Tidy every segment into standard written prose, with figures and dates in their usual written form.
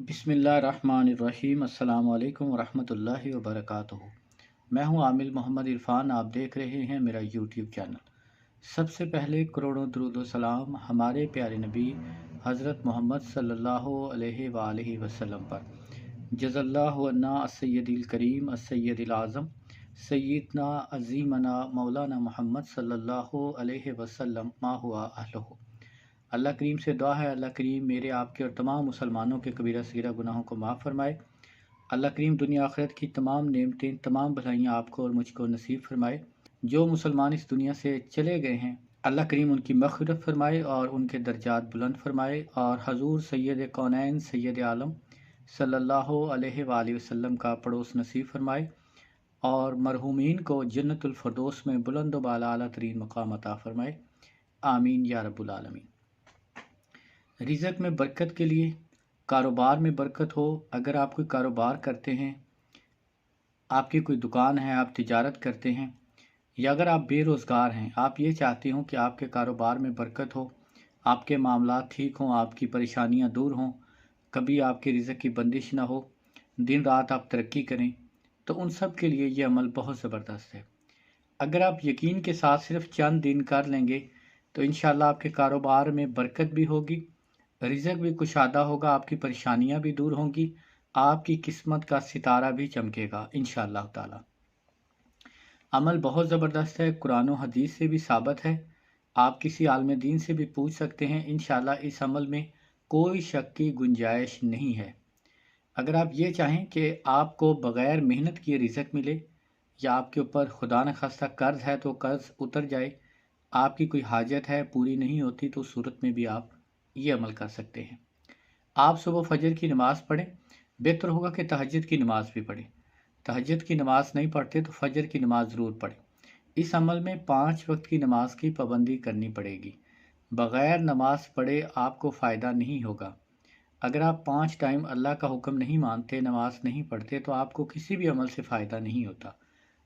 बिस्मिल्लाहिर्रहमानिर्रहीम। अस्सलाम वालेकुम वरहमतुल्लाहि वबरकातुहू। मैं हूं आमिल मोहम्मद इरफान। आप देख रहे हैं मेरा यूट्यूब चैनल। सबसे पहले करोड़ों दुरूद व सलाम हमारे प्यारे नबी हज़रत मोहम्मद सल्लल्लाहु अलैहि वसल्लम पर। जज़ल्लाहु अन्ना अस्सय्यदिल करीम अस्सय्यदिल आज़म सय्यदना अज़ीमना मौलाना मोहम्मद सल्लल्लाहु अलैहि वसल्लम मा हुआ अहलुहु। अल्लाह करीम से दुआ है, अल्लाह करीम मेरे आपके और तमाम मुसलमानों के कबीरा सगीरा गुनाहों को माफ़ फरमाए। अल्लाह करीम दुनिया आखिरत की तमाम नेमतें, तमाम भलाइयाँ आपको और मुझको नसीब फरमाए। जो मुसलमान इस दुनिया से चले गए हैं, अल्लाह करीम उनकी मग़फ़िरत फरमाए और उनके दर्जात बुलंद फरमाए और हजूर सैयद कौनैन सैयद आलम सल्लल्लाहु अलैहि वसल्लम का पड़ोस नसीब फरमाए और मरहूमीन को जन्नतुल फ़िरदौस में बुलंद व बाला आला तरीन मकाम अता फरमाए। आमीन या रब्बुल आलमीन। रिज़्क़ में बरकत के लिए, कारोबार में बरकत हो। अगर आप कोई कारोबार करते हैं, आपकी कोई दुकान है, आप तिजारत करते हैं, या अगर आप बेरोज़गार हैं, आप ये चाहते हो कि आपके कारोबार में बरकत हो, आपके मामलात ठीक हों, आपकी परेशानियां दूर हों, कभी आपके रिज़्क़ की बंदिश ना हो, दिन रात आप तरक्की करें, तो उन सब के लिए ये अमल बहुत ज़बरदस्त है। अगर आप यकीन के साथ सिर्फ चंद दिन कर लेंगे तो इंशाअल्लाह आपके कारोबार में बरकत भी होगी, रिज़्क़ भी कुशादा होगा, आपकी परेशानियां भी दूर होंगी, आपकी किस्मत का सितारा भी चमकेगा इंशाअल्लाह ताला। अमल बहुत ज़बरदस्त है, कुरान और हदीस से भी साबित है। आप किसी आलिम दीन से भी पूछ सकते हैं। इंशाअल्लाह इस अमल में कोई शक की गुंजाइश नहीं है। अगर आप ये चाहें कि आपको बग़ैर मेहनत किए रिज़्क़ मिले, या आपके ऊपर खुदा न खास्ता कर्ज़ है तो कर्ज़ उतर जाए, आपकी कोई हाजत है पूरी नहीं होती, तो उस सूरत में भी आप ये अमल कर सकते हैं। आप सुबह फजर की नमाज़ पढ़ें। बेहतर होगा कि तहज्जुद की नमाज़ भी पढ़ें। तहज्जुद की नमाज़ नहीं पढ़ते तो फजर की नमाज़ ज़रूर पढ़ें। इस अमल में 5 वक्त की नमाज की पाबंदी करनी पड़ेगी। बग़ैर नमाज पढ़े आपको फ़ायदा नहीं होगा। अगर आप 5 टाइम अल्लाह का हुक्म नहीं मानते, नमाज नहीं पढ़ते, तो आपको किसी भी अमल से फ़ायदा नहीं होता।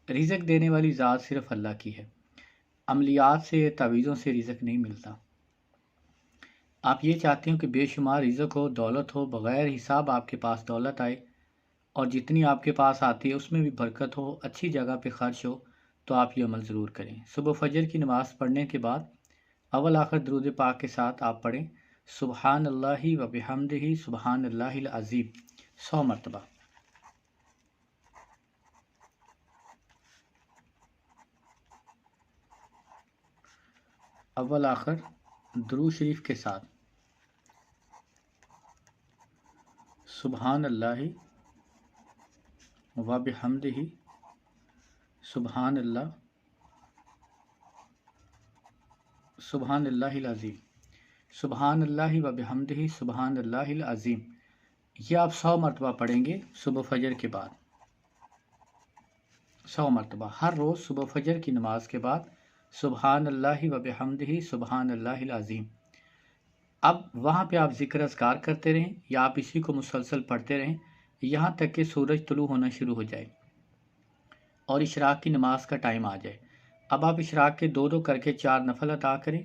रिज़्क़ देने वाली ज़ात सिर्फ़ अल्लाह की है। अमलियात से, तावीज़ों से रिज़्क़ नहीं मिलता। आप ये चाहते हो कि बेशुमार रिज़्क़ हो, दौलत हो, बग़ैर हिसाब आपके पास दौलत आए और जितनी आपके पास आती है उसमें भी बरकत हो, अच्छी जगह पे ख़र्च हो, तो आप ये अमल ज़रूर करें। सुबह फजर की नमाज़ पढ़ने के बाद अव्वल आखिर दुरूद पाक के साथ आप पढ़ें सुबहानल्लाहि व बिहम्दिही सुबहानल्लाहिल अज़ीम 100 मरतबा। अव्वल आखिर दुरूद शरीफ के साथ सुबहानल्लाहि व बिहम्दिही सुबहानल्लाहिल अज़ीम सुबहानल्लाहि व बिहम्दिही सुबहानल्लाहिल अज़ीम। ये आप 100 मरतबा पढ़ेंगे सुबह फजर के बाद। 100 मरतबा हर रोज़ सुबह फजर की नमाज के बाद सुबहानल्लाहि व बिहम्दिही सुबहानल्लाहिल अज़ीम। अब वहाँ पे आप ज़िक्र अज़कार करते रहें या आप इसी को मुसलसल पढ़ते रहें यहाँ तक कि सूरज तुलू होना शुरू हो जाए और इशराक की नमाज का टाइम आ जाए। अब आप इशराक के 2-2 करके 4 नफल अदा करें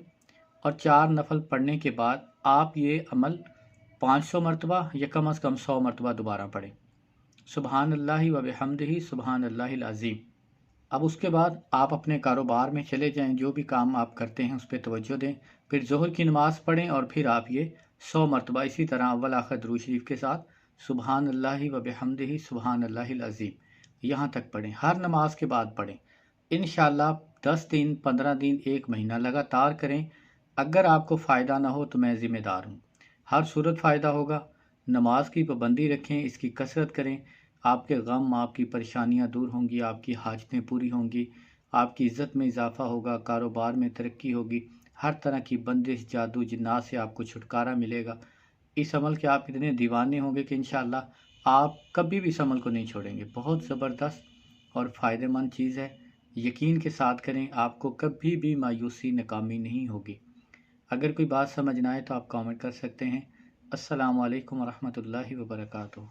और 4 नफल पढ़ने के बाद आप ये अमल 500 मरतबा या कम अज़ कम 100 मरतबा दोबारा पढ़ें सुबहानल्लाहि व बिहम्दिही सुबहानल्लाहिल अज़ीम। अब उसके बाद आप अपने कारोबार में चले जाएं, जो भी काम आप करते हैं उस पर तवज्जो दें, फिर ज़ोहर की नमाज़ पढ़ें और फिर आप ये 100 मरतबा इसी तरह अव्वल आखिर दुरूद शरीफ के साथ सुबहानल्लाहि व बिहम्दिही सुबहानल्लाहिल अज़ीम यहाँ तक पढ़ें। हर नमाज के बाद पढ़ें। इंशाअल्लाह 10 दिन, 15 दिन, 1 महीना लगातार करें। अगर आपको फ़ायदा ना हो तो मैं ज़िम्मेदार हूँ। हर सूरत फ़ायदा होगा। नमाज की पाबंदी रखें, इसकी कसरत करें, आपके गम, आपकी परेशानियां दूर होंगी, आपकी हाजतें पूरी होंगी, आपकी इज़्ज़त में इजाफ़ा होगा, कारोबार में तरक्की होगी, हर तरह की बंदिश, जादू, जिन्नात से आपको छुटकारा मिलेगा। इस अमल के आप इतने दीवाने होंगे कि इंशाअल्लाह आप कभी भी इस अमल को नहीं छोड़ेंगे। बहुत ज़बरदस्त और फ़ायदेमंद चीज़ है। यकीन के साथ करें, आपको कभी भी मायूसी, नाकामी नहीं होगी। अगर कोई बात समझ ना आए तो आप कमेंट कर सकते हैं। अस्सलामु अलैकुम वरहमतुल्लाहि वबरकातुहू।